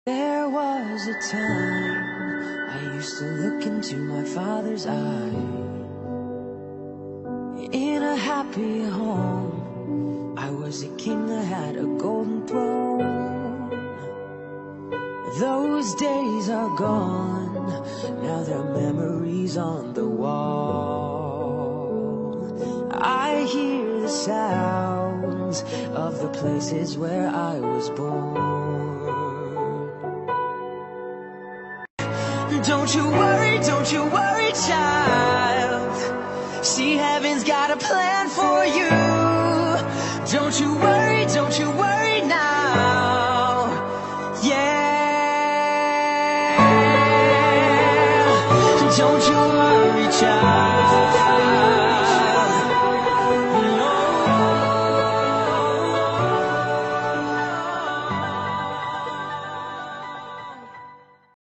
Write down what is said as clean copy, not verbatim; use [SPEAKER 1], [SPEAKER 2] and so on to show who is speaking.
[SPEAKER 1] There was a time I used to look into my father's eye. In a happy home, I was a king that had a golden throne. Those days are gone, now they're memories on the wall. I hear the sounds of the places where I was born. Don't you worry, child. See, heaven's got a plan for you. Don't you worry now. Yeah. Don't you worry, child.